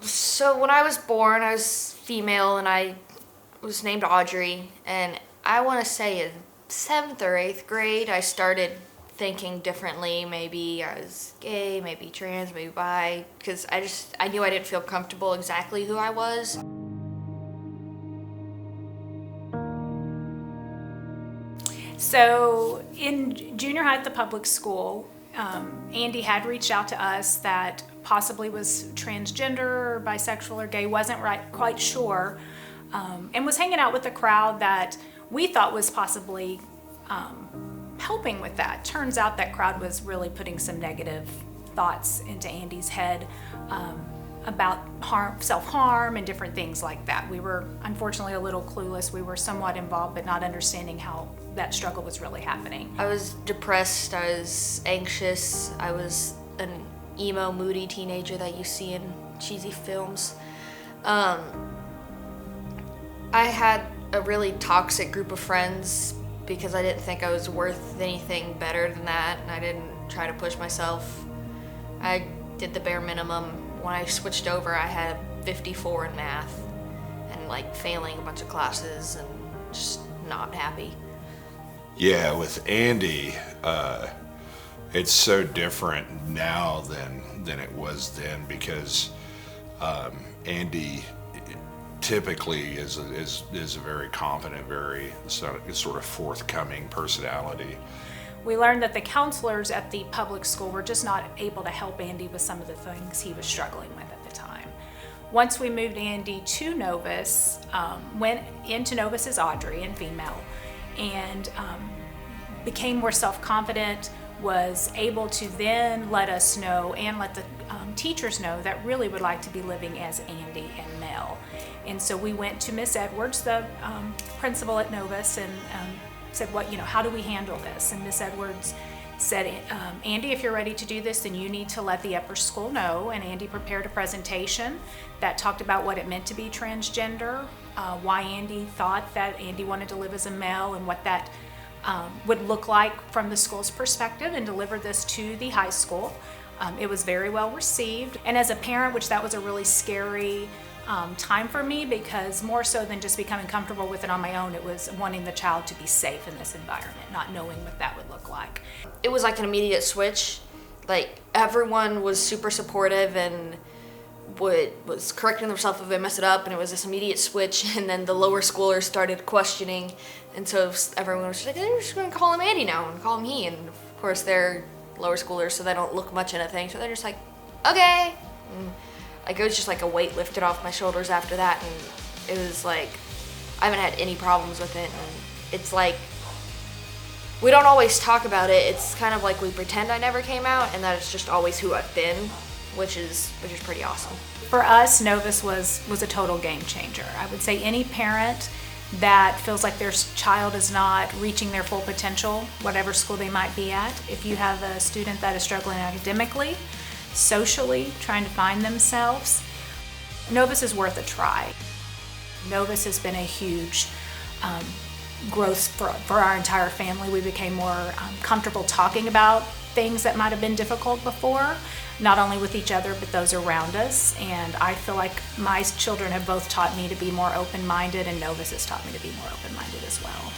So when I was born, I was female and I was named Audrey. And I want to say in 7th or 8th grade, I started thinking differently. Maybe I was gay, maybe trans, maybe bi, because I knew I didn't feel comfortable exactly who I was. So in junior high at the public school, Andy had reached out to us that possibly was transgender or bisexual or gay, wasn't quite sure, and was hanging out with a crowd that we thought was possibly helping with that. Turns out that crowd was really putting some negative thoughts into Andy's head about self-harm and different things like that. We were unfortunately a little clueless. We were somewhat involved, but not understanding how that struggle was really happening. I was depressed, I was anxious, I was an emo, moody teenager that you see in cheesy films. I had a really toxic group of friends because I didn't think I was worth anything better than that, and I didn't try to push myself. I did the bare minimum. When I switched over, I had 54 in math and like failing a bunch of classes and just not happy. Yeah, with Andy, it's so different now than it was then, because Andy typically is a very confident, very sort of forthcoming personality. We learned that the counselors at the public school were just not able to help Andy with some of the things he was struggling with at the time. Once we moved Andy to Novus, went into Novus as Audrey and female, and became more self-confident, was able to then let us know and let the teachers know that really would like to be living as Andy and Mel. And so we went to Miss Edwards, the principal at Novus, and said, how do we handle this? And Miss Edwards said, Andy, if you're ready to do this, then you need to let the upper school know. And Andy prepared a presentation that talked about what it meant to be transgender, why Andy thought that Andy wanted to live as a male, and what that would look like from the school's perspective, and delivered this to the high school. It was very well received. And as a parent, which that was a really scary time for me, because more so than just becoming comfortable with it on my own, it was wanting the child to be safe in this environment, not knowing what that would look like. It was like an immediate switch. Like, everyone was super supportive and was correcting themselves if they messed it up, and it was this immediate switch. And then the lower schoolers started questioning, and so everyone was just like, they're just going to call him Andy now and call him he. And of course they're lower schoolers, so they don't look much into things, so they're just like, okay. And like, it was just like a weight lifted off my shoulders after that, and it was like, I haven't had any problems with it. And it's like, we don't always talk about it. It's kind of like we pretend I never came out, and that it's just always who I've been, which is pretty awesome. For us, Novus was a total game changer. I would say any parent that feels like their child is not reaching their full potential, whatever school they might be at, if you have a student that is struggling academically, socially, trying to find themselves, Novus is worth a try. Novus has been a huge growth for our entire family. We became more comfortable talking about things that might have been difficult before, not only with each other, but those around us. And I feel like my children have both taught me to be more open-minded, and Novus has taught me to be more open-minded as well.